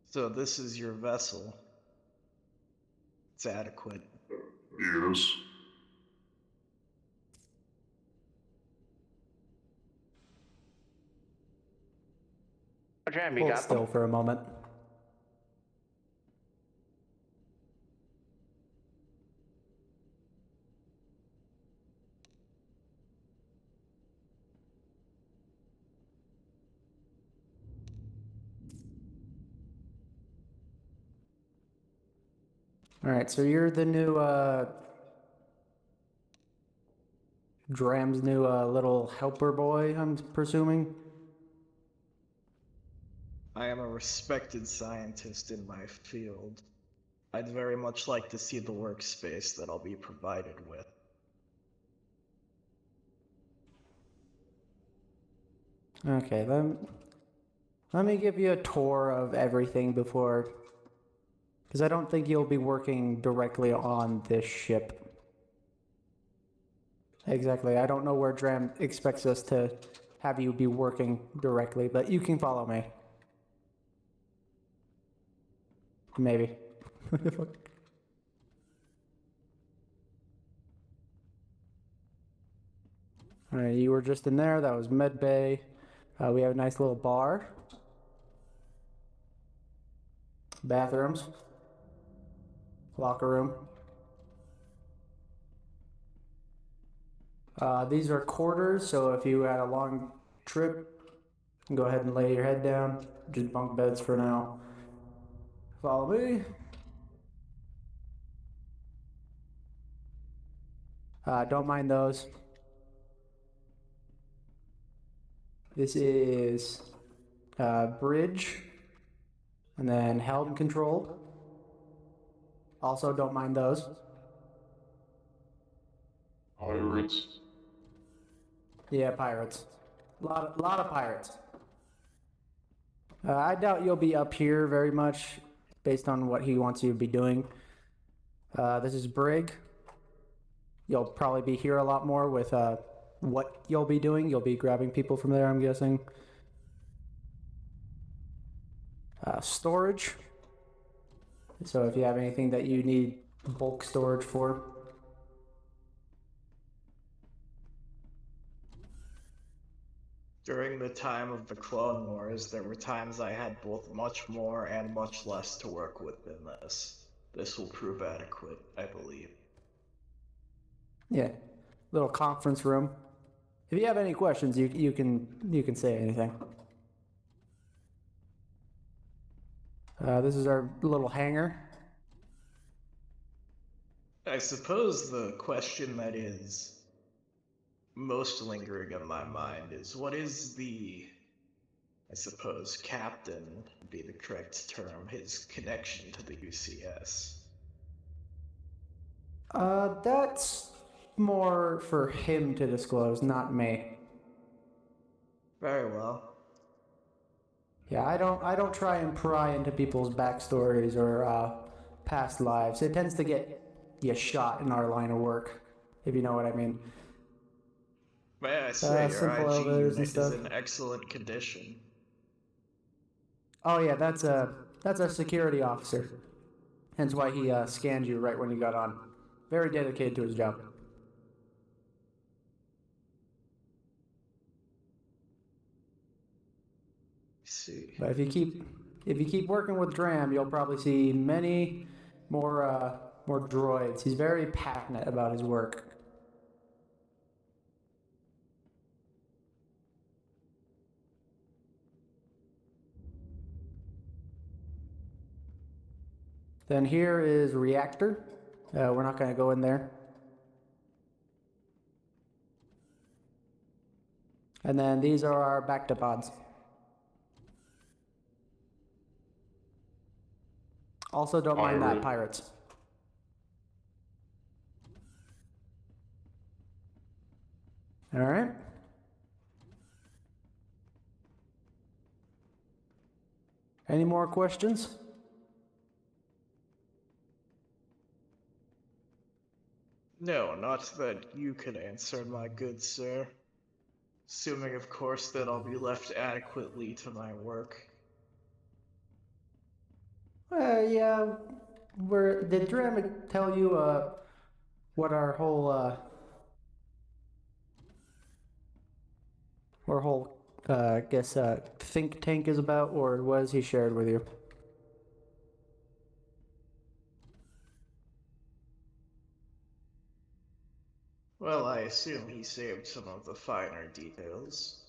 So this is your vessel. It's adequate. Yes. Jam, you Hold got still them? for a moment. All right, so you're the new Dram's new little helper boy, I'm presuming. I am a respected scientist in my field. I'd very much like to see the workspace that I'll be provided with. Okay, let me give you a tour of everything before, because I don't think you'll be working directly on this ship. Exactly, I don't know where Dram expects us to have you be working directly, but you can follow me. Maybe. Alright, you were just in there, that was med bay. We have a nice little bar. Bathrooms. Locker room. These are quarters, so if you had a long trip, go ahead and lay your head down. Just bunk beds for now. Follow me. Don't mind those. This is bridge, and then helm control. Also, don't mind those. Pirates. Yeah, pirates. Lot of pirates. I doubt you'll be up here very much, based on what he wants you to be doing. This is brig. You'll probably be here a lot more with what you'll be doing. You'll be grabbing people from there, I'm guessing. Storage. So if you have anything that you need bulk storage for. During the time of the Clone Wars, there were times I had both much more and much less to work with than this. This will prove adequate, I believe. Yeah, little conference room. If you have any questions, you can say anything. This is our little hangar. I suppose the question that is most lingering in my mind is what is I suppose captain would be the correct term, his connection to the UCS? That's more for him to disclose, not me. Very well. Yeah, I don't try and pry into people's backstories or past lives. It tends to get you shot in our line of work, if you know what I mean. May I say, your simple IG elevators and unit is stuff. in excellent condition. Oh yeah, that's our security officer. Hence why he scanned you right when you got on. Very dedicated to his job. Let's see. But if you keep working with Dram, you'll probably see many more droids. He's very passionate about his work. Then here is reactor. We're not going to go in there. And then these are our bactopods. Also, don't mind that, pirates. All right. Any more questions? No, not that you can answer, my good sir. Assuming, of course, that I'll be left adequately to my work. yeah. Did Dram tell you what our whole I guess think tank is about, or what has he shared with you? Well, I assume he saved some of the finer details.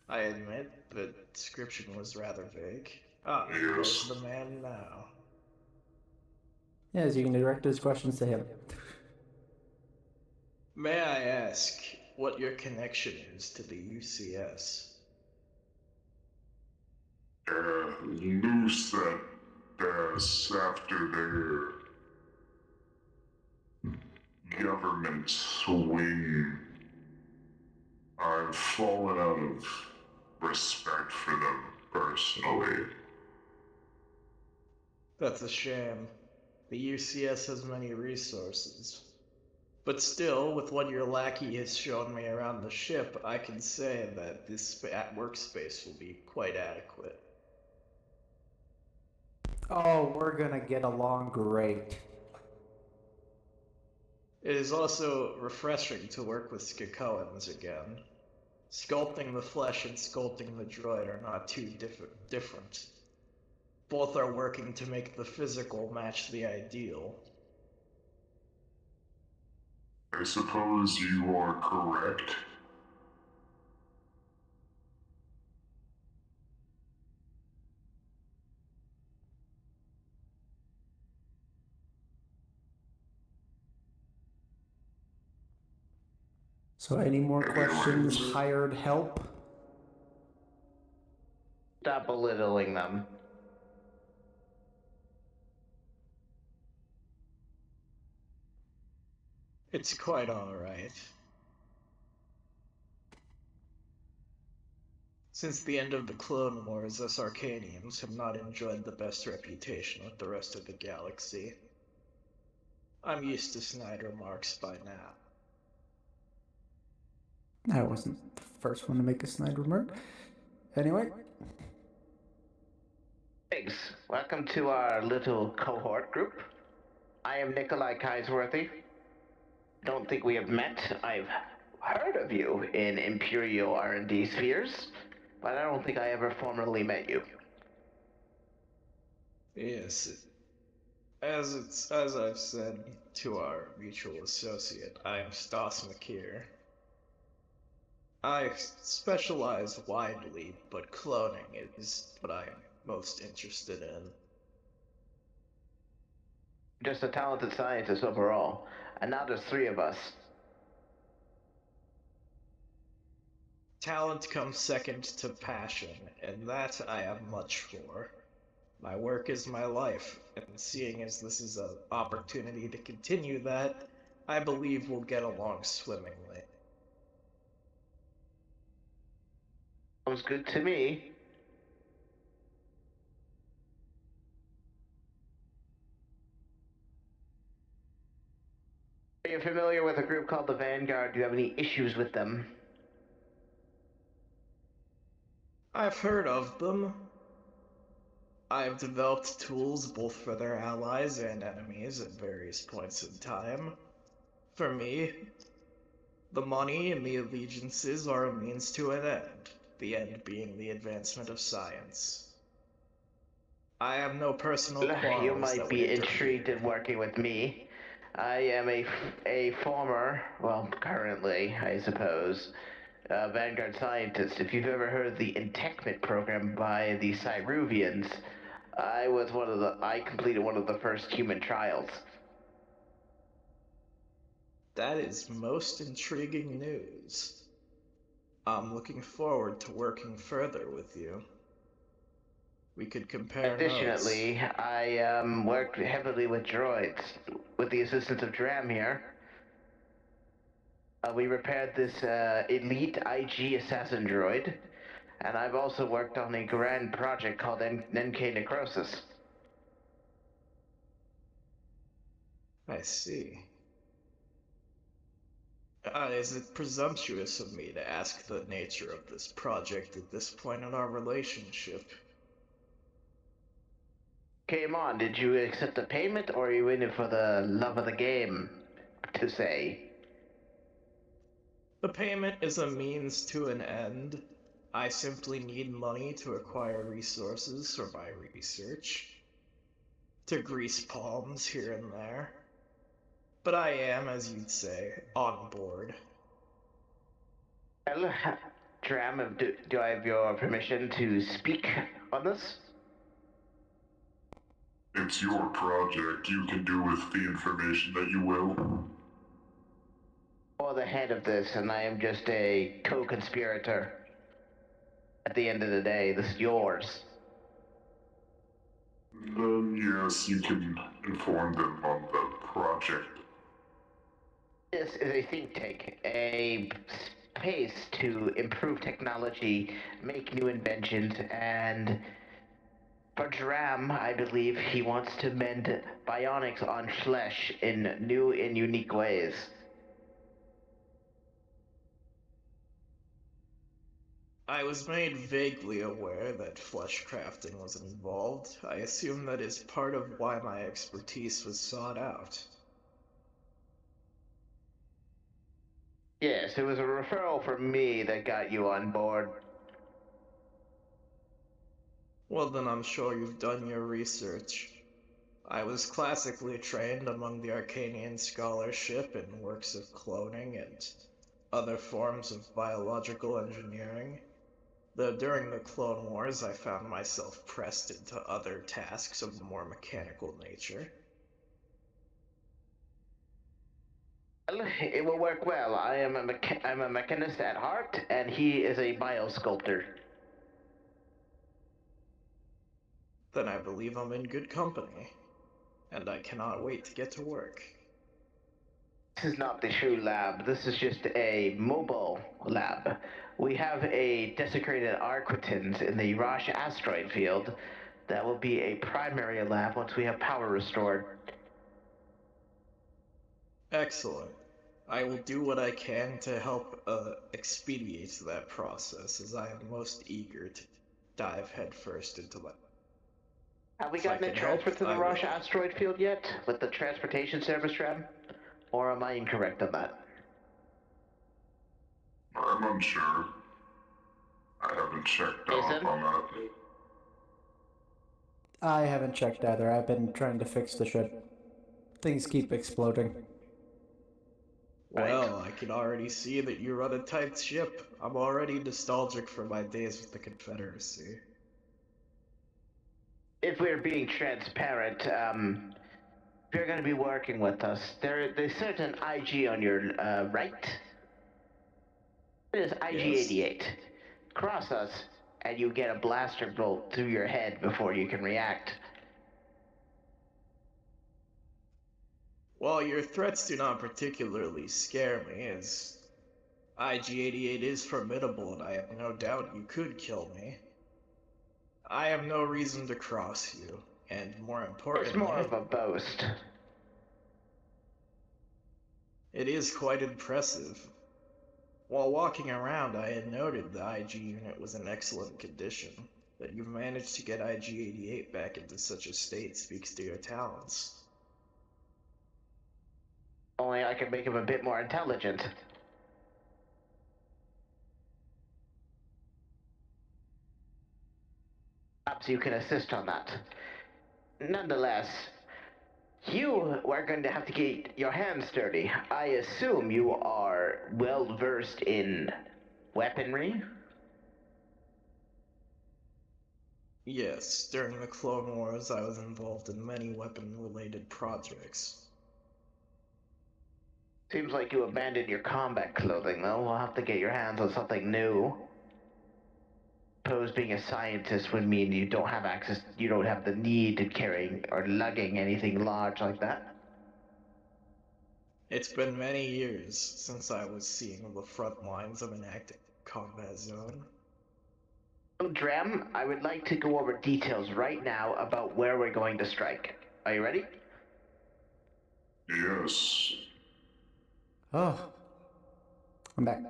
I admit the description was rather vague. Ah, there's Yes. the man now. Yes, you can direct his questions to him. May I ask what your connection is to the UCS? Loose that after their government swing. I've fallen out of respect for them personally. That's a shame. The UCS has many resources. But still, with what your lackey has shown me around the ship, I can say that this workspace will be quite adequate. Oh, we're gonna get along great. It is also refreshing to work with Skekowans again. Sculpting the flesh and sculpting the droid are not too different. Both are working to make the physical match the ideal. I suppose you are correct. So, any more questions? Anyways. Hired help? Stop belittling them. It's quite alright. Since the end of the Clone Wars, us Arkanians have not enjoyed the best reputation with the rest of the galaxy. I'm used to snide remarks by now. I wasn't the first one to make a snide remark. Anyway, Thanks. Welcome to our little cohort group. I am Nikolai Kaisworthy. Don't think we have met. I've heard of you in Imperial R&D spheres, but I don't think I ever formally met you. Yes, as I've said to our mutual associate, I am Stas Makir. I specialize widely, but cloning is what I am most interested in. Just a talented scientist overall, and now there's three of us. Talent comes second to passion, and that I have much for. My work is my life, and seeing as this is an opportunity to continue that, I believe we'll get along swimmingly. Sounds good to me. Are you familiar with a group called the Vanguard? Do you have any issues with them? I've heard of them. I've developed tools both for their allies and enemies at various points in time. For me, the money and the allegiances are a means to an end, the end being the advancement of science. I have no personal quarrels You that might would be interfere. intrigued in working with me. I am a former, well, currently, I suppose, Vanguard scientist. If you've ever heard of the Entechment program by the Cyruvians, I completed one of the first human trials. That is most intriguing news. I'm looking forward to working further with you. We could compare Additionally, notes. I worked heavily with droids, with the assistance of Dram here. We repaired this elite IG assassin droid, and I've also worked on a grand project called NK Necrosis. I see. Is it presumptuous of me to ask the nature of this project at this point in our relationship? came on, did you accept the payment, or are you in it for the love of the game, to say? The payment is a means to an end. I simply need money to acquire resources for my research, to grease palms here and there. But I am, as you'd say, on board. Well, Dram, do I have your permission to speak on this? It's your project. You can do with the information that you will. Or the head of this, and I am just a co-conspirator. At the end of the day, this is yours. Then yes, you can inform them on the project. This is a think tank, a space to improve technology, make new inventions, and for Dram, I believe he wants to mend bionics on flesh in new and unique ways. I was made vaguely aware that flesh crafting was involved. I assume that is part of why my expertise was sought out. Yes, it was a referral from me that got you on board. Well, then I'm sure you've done your research. I was classically trained among the Arkanian scholarship in works of cloning and other forms of biological engineering. Though during the Clone Wars I found myself pressed into other tasks of a more mechanical nature. Well, it will work well. I'm a mechanist at heart, and he is a biosculptor. Then I believe I'm in good company, and I cannot wait to get to work. This is not the true lab. This is just a mobile lab. We have a desecrated Arquitins in the Rosh asteroid field. That will be a primary lab once we have power restored. Excellent. I will do what I can to help expedite that process, as I am most eager to dive headfirst into that. Have we If I gotten it can help, transferred to the I Rosh will. asteroid field yet? With the transportation service tram? Or am I incorrect on that? I'm unsure. I haven't checked up Jason? on that. I haven't checked either. I've been trying to fix the ship. Things keep exploding. Well, I can already see that you run a tight ship. I'm already nostalgic for my days with the Confederacy. If we're being transparent, if you're going to be working with us, there's certain IG on your right. It is IG-88. Cross us, and you get a blaster bolt through your head before you can react. While your threats do not particularly scare me, as IG-88 is formidable and I have no doubt you could kill me, I have no reason to cross you, and more importantly... It's more of a boast. It is quite impressive. While walking around, I had noted the IG unit was in excellent condition. That you've managed to get IG-88 back into such a state speaks to your talents. Only I can make him a bit more intelligent. Perhaps you can assist on that. Nonetheless, you are going to have to get your hands dirty. I assume you are well versed in weaponry? Yes, during the Clone Wars I was involved in many weapon-related projects. Seems like you abandoned your combat clothing, though. We'll have to get your hands on something new. Suppose being a scientist would mean you don't have access, you don't have the need to carrying or lugging anything large like that. It's been many years since I was seeing the front lines of an active combat zone. Dram, I would like to go over details right now about where we're going to strike. Are you ready? Yes. Oh. I'm back.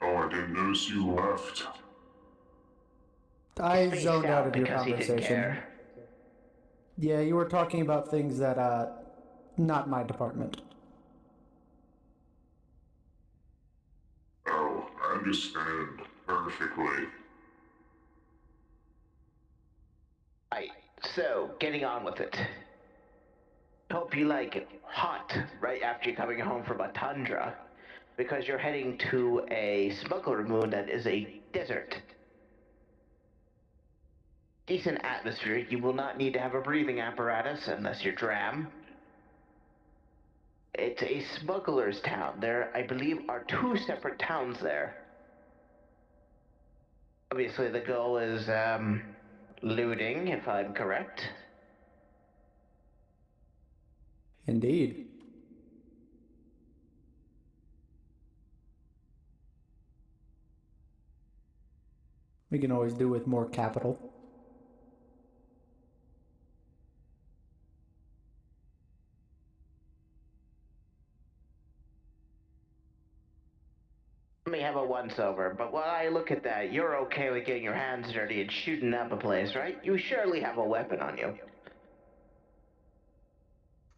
Oh, I didn't notice you left. I Spaced zoned out out of your because he didn't conversation. care. Yeah, you were talking about things that, not my department. Oh, I understand perfectly. Right, so, getting on with it. Hope you like it hot right after you're coming home from a tundra, because you're heading to a smuggler moon that is a desert. Decent atmosphere, you will not need to have a breathing apparatus unless you're Dram. It's a smuggler's town. There, I believe, are 2 separate towns there. Obviously, the goal is, looting, if I'm correct. Indeed. We can always do with more capital. Let me have a once-over, but while I look at that, you're okay with getting your hands dirty and shooting up a place, right? You surely have a weapon on you. Of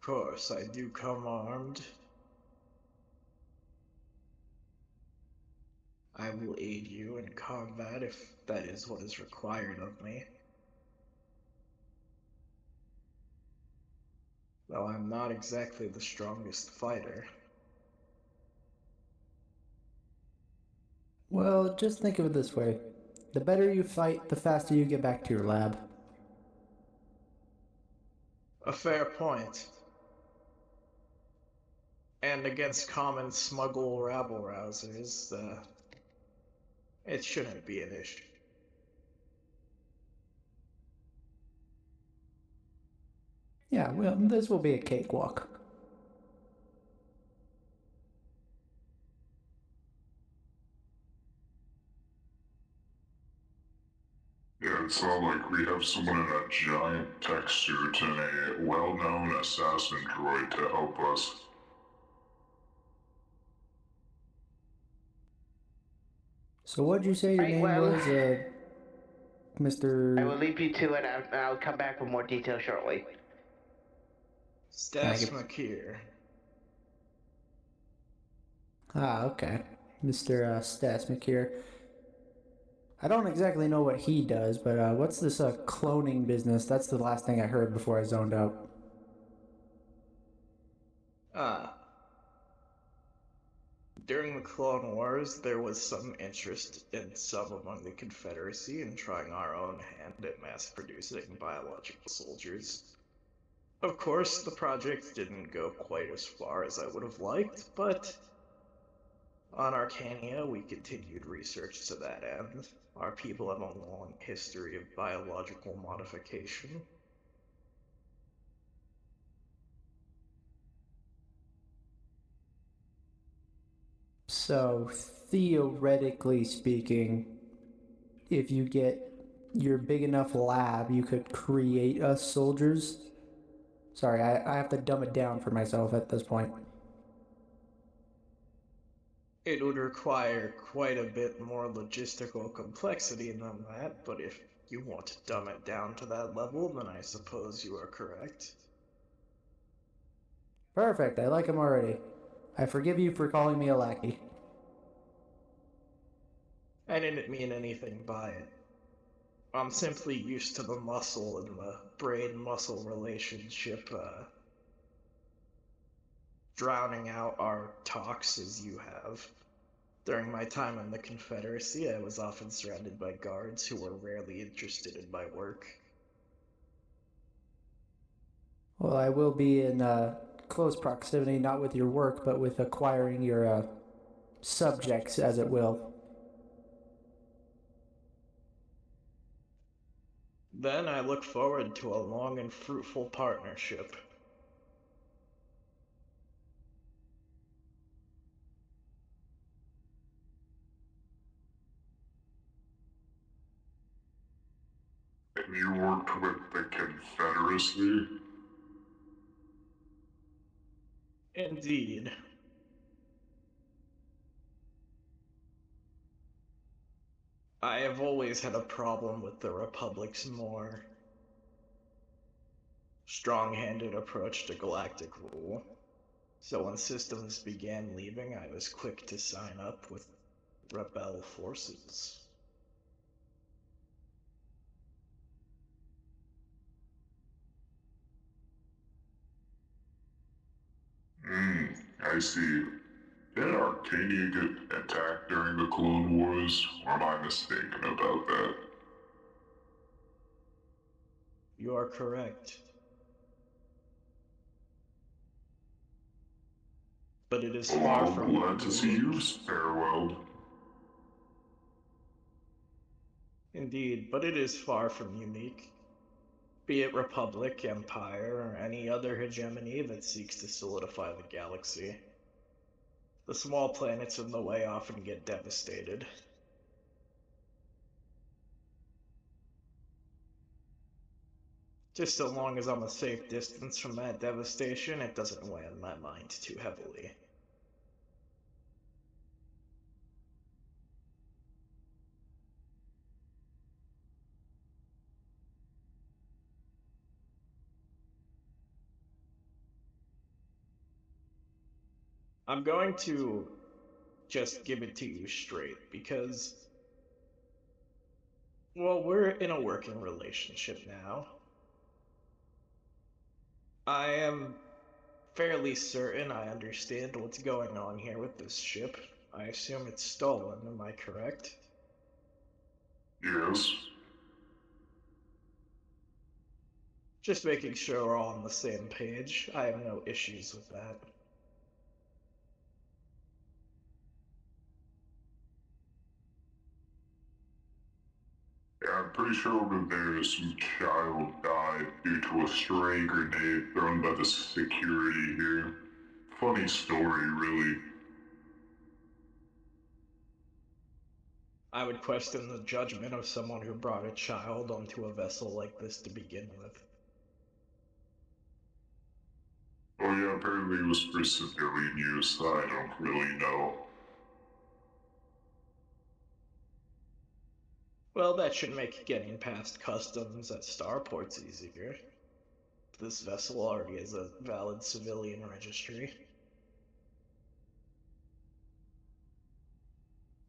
course, I do come armed. I will aid you in combat if that is what is required of me. Though I'm not exactly the strongest fighter. Well, just think of it this way. The better you fight, the faster you get back to your lab. A fair point. And against common smuggle rabble-rousers, it shouldn't be an issue. Yeah, well, this will be a cakewalk. Yeah, it's not like we have someone in a giant tech suit and a well-known assassin droid to help us. So what'd you say your Right, name well, was, I will Mr. leave you to it, and I'll come back with more detail shortly. Sceffs McKeer. Ah, okay. Mr. Stasmik here. I don't exactly know what he does, but what's this cloning business? That's the last thing I heard before I zoned out. Ah. During the Clone Wars, there was some interest in some among the Confederacy in trying our own hand at mass-producing biological soldiers. Of course, the project didn't go quite as far as I would have liked, but on Arkania, we continued research to that end. Our people have a long history of biological modification. So, theoretically speaking, if you get your big enough lab, you could create us soldiers. Sorry, I have to dumb it down for myself at this point. It would require quite a bit more logistical complexity than that, but if you want to dumb it down to that level, then I suppose you are correct. Perfect, I like him already. I forgive you for calling me a lackey. I didn't mean anything by it. I'm simply used to the muscle and the brain-muscle relationship, drowning out our talks as you have. During my time in the Confederacy, I was often surrounded by guards who were rarely interested in my work. Well, I will be in close proximity, not with your work, but with acquiring your subjects, as it will. Then I look forward to a long and fruitful partnership. And you worked with the Confederacy? Indeed. I have always had a problem with the Republic's more strong-handed approach to galactic rule. So when systems began leaving, I was quick to sign up with rebel forces. I see. Did Arkanian get attacked during the Clone Wars, or am I mistaken about that? You are correct. But it is Well, far I'm from glad to see you unique. fare well. Indeed, but it is far from unique. Be it Republic, Empire, or any other hegemony that seeks to solidify the galaxy. The small planets in the way often get devastated. Just so long as I'm a safe distance from that devastation, it doesn't weigh on my mind too heavily. I'm going to just give it to you straight because, well, we're in a working relationship now. I am fairly certain I understand what's going on here with this ship. I assume it's stolen, am I correct? Yes. Just making sure we're all on the same page. I have no issues with that. Yeah, I'm pretty sure over there some child died due to a stray grenade thrown by the security here. Funny story, really. I would question the judgment of someone who brought a child onto a vessel like this to begin with. Oh yeah, apparently it was for civilian use. I don't really know. Well, that should make getting past customs at starports easier. This vessel already has a valid civilian registry.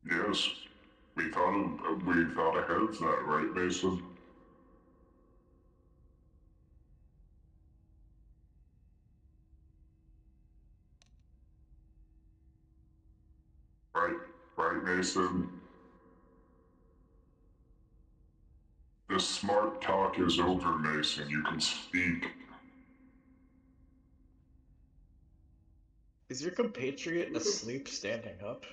Yes, we thought ahead of that, right, Mason? Right, right, Mason. The smart talk is over, Mason. You can speak. Is your compatriot asleep standing up?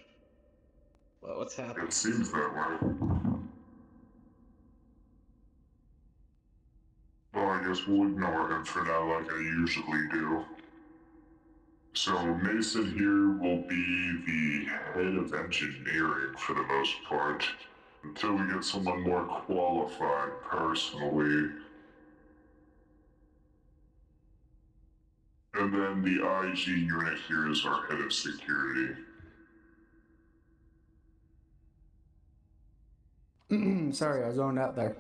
Well, what's happening? It seems that way. Well, I guess we'll ignore him for now like I usually do. So Mason here will be the head of engineering for the most part, until we get someone more qualified personally. And then the IG unit here is our head of security. Sorry, I zoned out there.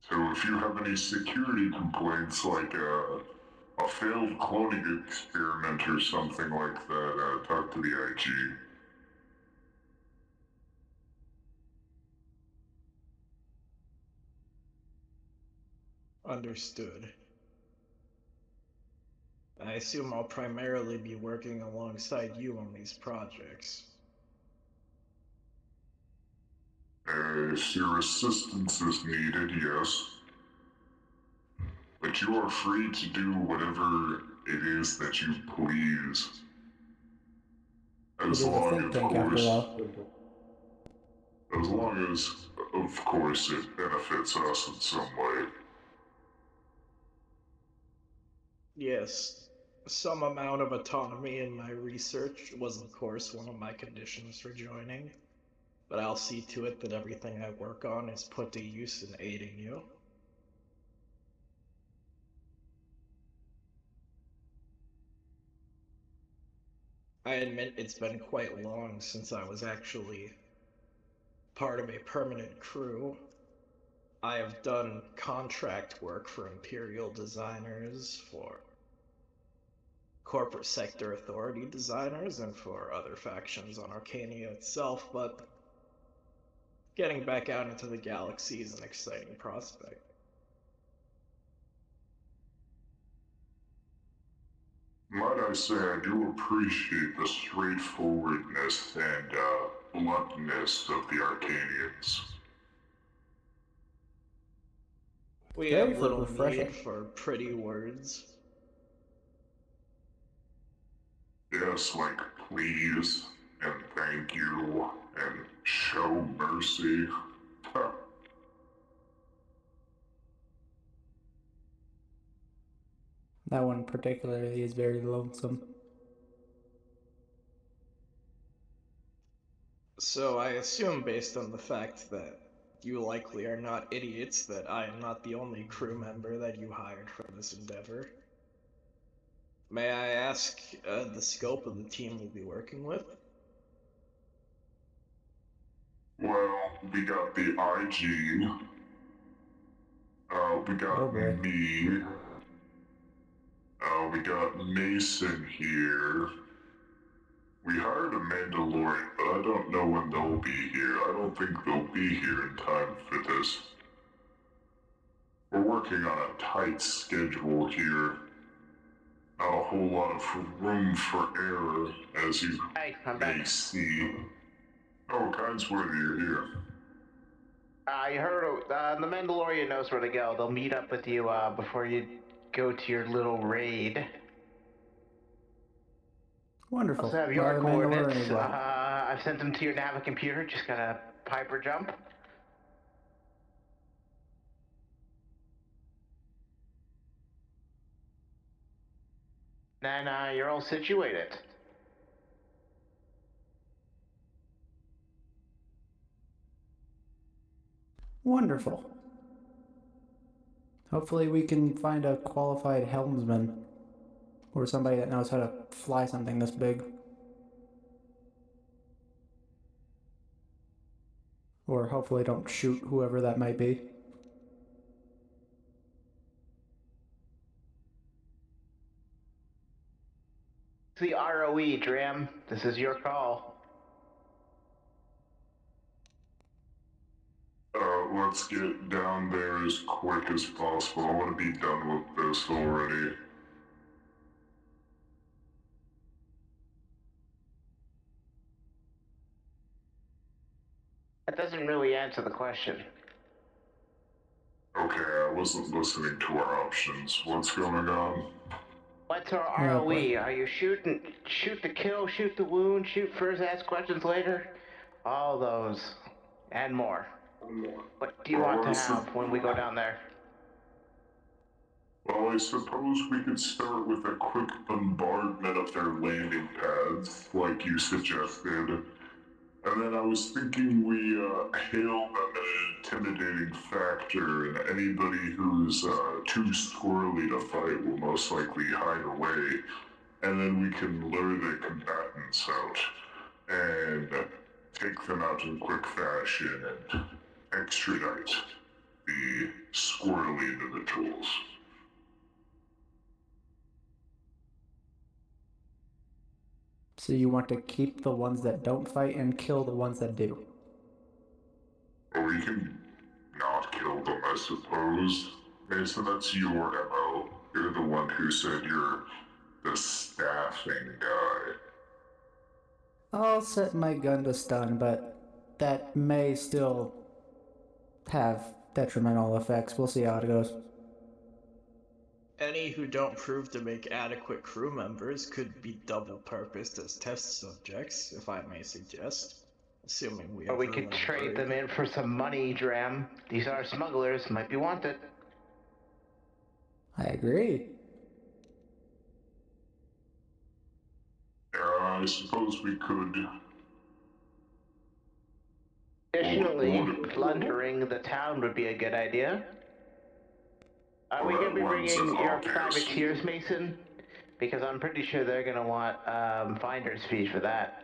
So if you have any security complaints like a failed cloning experiment or something like that, talk to the IG. Understood. I assume I'll primarily be working alongside you on these projects. If your assistance is needed, yes. But you are free to do whatever it is that you please. It As is a long, think of tank after course, all. as long as, of course, it benefits us in some way. Yes, some amount of autonomy in my research was, of course, one of my conditions for joining, but I'll see to it that everything I work on is put to use in aiding you. I admit it's been quite long since I was actually part of a permanent crew. I have done contract work for Imperial designers, for corporate sector authority designers, and for other factions on Arkania itself, but getting back out into the galaxy is an exciting prospect. Might I say, I do appreciate the straightforwardness and bluntness of the Arkanians. We Very have little refreshing. need for pretty words. Yes, like please, and thank you, and show mercy. Huh. That one particularly is very lonesome. So I assume, based on the fact that you likely are not idiots, that I am not the only crew member that you hired for this endeavor. May I ask the scope of the team we'll be working with? Well, we got the IG. We got Oh boy. me. We got Mason here. We hired a Mandalorian, but I don't know when they'll be here. I don't think they'll be here in time for this. We're working on a tight schedule here. Not a whole lot of room for error, as you Hey, I'm may back. see. Oh, Kinesworthy, you're here. You heard the Mandalorian knows where to go. They'll meet up with you before you go to your little raid. Wonderful. Also have Well, your the coordinates. Mandalorian is well. I've sent them to your Navi computer. Just gotta Piper jump. Then you're all situated. Wonderful. Hopefully we can find a qualified helmsman or somebody that knows how to fly something this big. Or hopefully don't shoot whoever that might be. It's the ROE, Dram. This is your call. Let's get down there as quick as possible. I want to be done with this already. That doesn't really answer the question. Okay, I wasn't listening to our options. What's going on? What's our Oh, ROE? boy. Are you shoot to kill, shoot to wound, shoot first, ask questions later? All those. And more. What do you want to have when we go down there? Well, I suppose we could start with a quick bombardment of their landing pads, like you suggested. And then I was thinking we hail them at an intimidating factor, and anybody who's too squirrely to fight will most likely hide away. And then we can lure the combatants out and take them out in quick fashion and extradite the squirrely individuals. So you want to keep the ones that don't fight and kill the ones that do. Or we can not kill them, I suppose. Mason, that's your MO. You're the one who said you're the staffing guy. I'll set my gun to stun, but that may still have detrimental effects. We'll see how it goes. Any who don't prove to make adequate crew members could be double-purposed as test subjects, if I may suggest. Assuming we have Or we room could in the trade brig. them in for some money, Dram. These are smugglers, might be wanted. I agree. I suppose we could. Additionally, plundering the town would be a good idea. Are we Well, going to be that one's bringing your obvious. privateers, Mason? Because I'm pretty sure they're going to want finder's fees for that.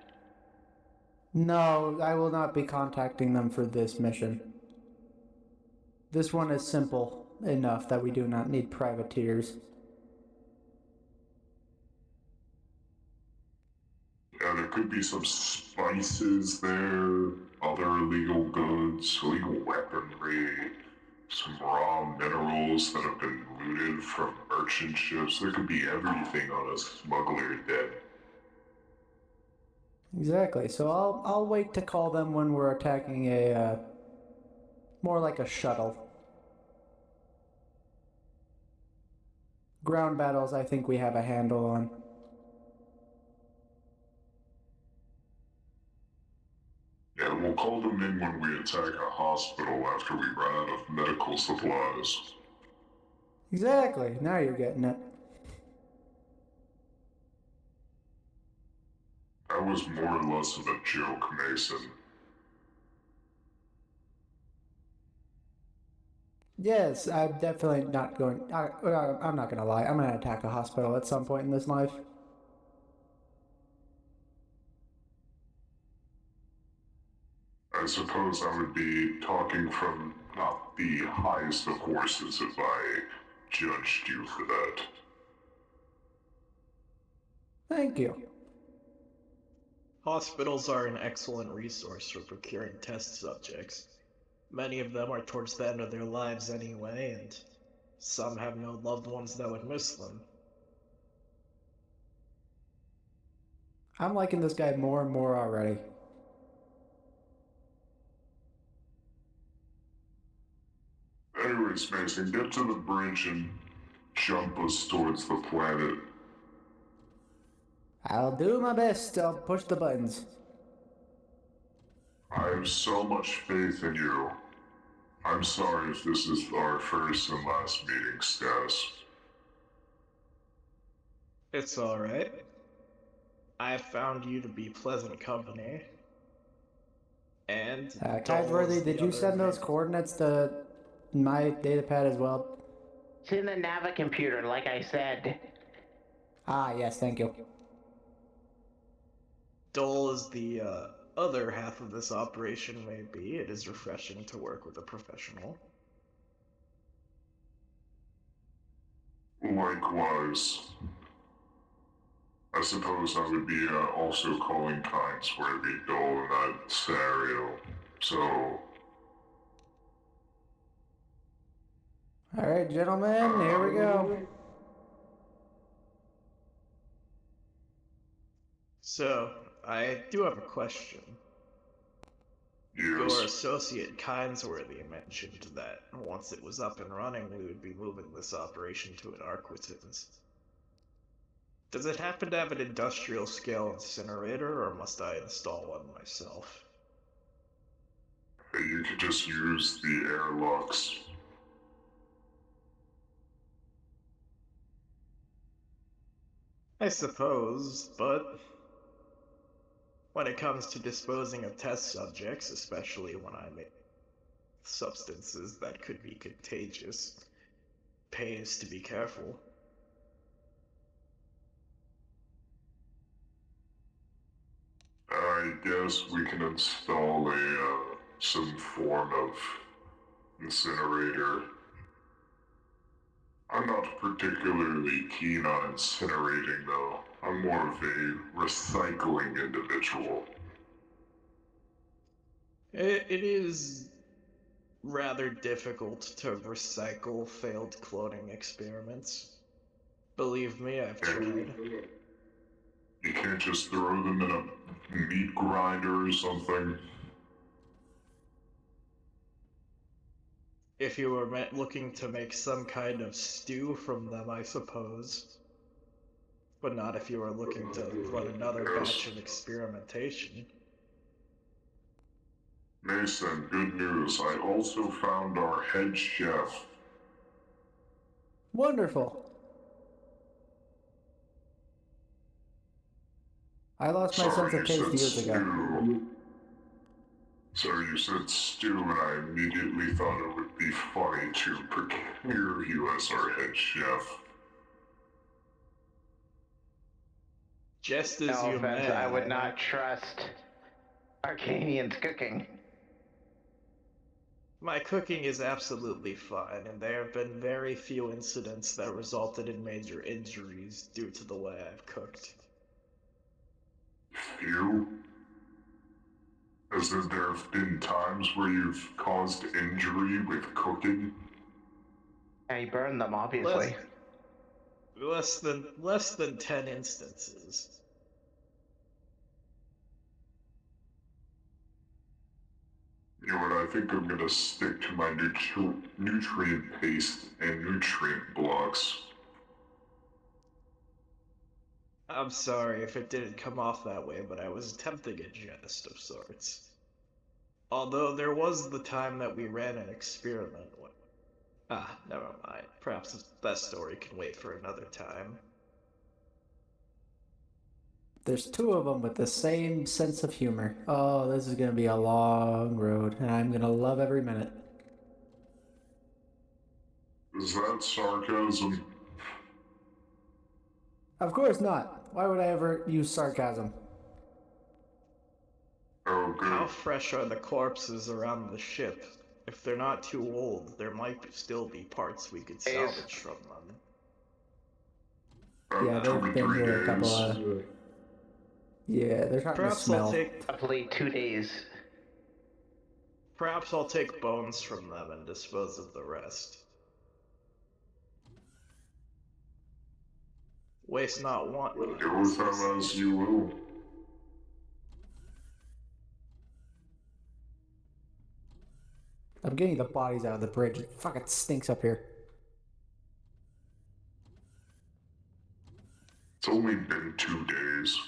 No, I will not be contacting them for this mission. This one is simple enough that we do not need privateers. Yeah, there could be some spices there, other illegal goods, illegal weaponry, some raw minerals that have been looted from merchant ships. There could be everything on a smuggler deck. Exactly. So I'll wait to call them when we're attacking a more like a shuttle. Ground battles, I think we have a handle on. Yeah, we'll call them in when we attack a hospital after we run out of medical supplies. Exactly. Now you're getting it. That was more or less of a joke, Mason. Yes, I'm definitely not going. I'm not gonna lie. I'm gonna attack a hospital at some point in this life. I suppose I would be talking from not the highest of horses if I judged you for that. Thank you. Hospitals are an excellent resource for procuring test subjects. Many of them are towards the end of their lives anyway, and some have no loved ones that would miss them. I'm liking this guy more and more already. Anyways, Mason, get to the bridge and jump us towards the planet. I'll do my best. I'll push the buttons. I have so much faith in you. I'm sorry if this is our first and last meeting, Sceffs. It's alright. I have found you to be pleasant company. And Kiseworthy, did you send those coordinates to my datapad as well? It's in the Nava computer, like I said. Ah, yes, thank you. Dull as the other half of this operation may be, it is refreshing to work with a professional. Likewise. I suppose I would be also calling Kinesworthy dull in that scenario. So, Alright, gentlemen, here we go. So, I do have a question. Your yes. associate Kinesworthy mentioned that once it was up and running, we would be moving this operation to an Arquitins. Does it happen to have an industrial scale incinerator, or must I install one myself? You could just use the airlocks. I suppose, but when it comes to disposing of test subjects, especially when I make substances that could be contagious, pays to be careful. I guess we can install some form of incinerator. I'm not particularly keen on incinerating, though. I'm more of a recycling individual. It is rather difficult to recycle failed cloning experiments. Believe me, I've tried. You can't just throw them in a meat grinder or something. If you were looking to make some kind of stew from them, I suppose. But not if you were looking to run another batch of experimentation. Mason, good news. I also found our head chef. Wonderful. I lost my sense of taste years ago. Sorry, you said stew, and I immediately thought it would be funny to procure you as our head chef. Just as No you offense, may. I would not trust Arkanian's cooking. My cooking is absolutely fine, and there have been very few incidents that resulted in major injuries due to the way I've cooked. You? As in there have been times where you've caused injury with cooking? Yeah, he burned them, obviously. Less than 10 instances. You know what, I think I'm gonna stick to my nutrient paste and nutrient blocks. I'm sorry if it didn't come off that way, but I was attempting a jest of sorts. Although there was the time that we ran an experiment when... never mind. Perhaps that story can wait for another time. There's two of them with the same sense of humor. Oh, this is gonna be a long road, and I'm gonna love every minute. Is that sarcasm? Of course not. Why would I ever use sarcasm? Oh, How good. fresh are the corpses around the ship? If they're not too old, there might still be parts we could salvage from them. Yeah, they've 2 or been 3 here a couple days. of... Yeah, they're starting to Perhaps I'll smell. take Roughly 2 days. Perhaps I'll take bones from them and dispose of the rest. Waste not, want not. Do with them as you will. I'm getting the bodies out of the bridge. It fucking stinks up here. It's only been 2 days.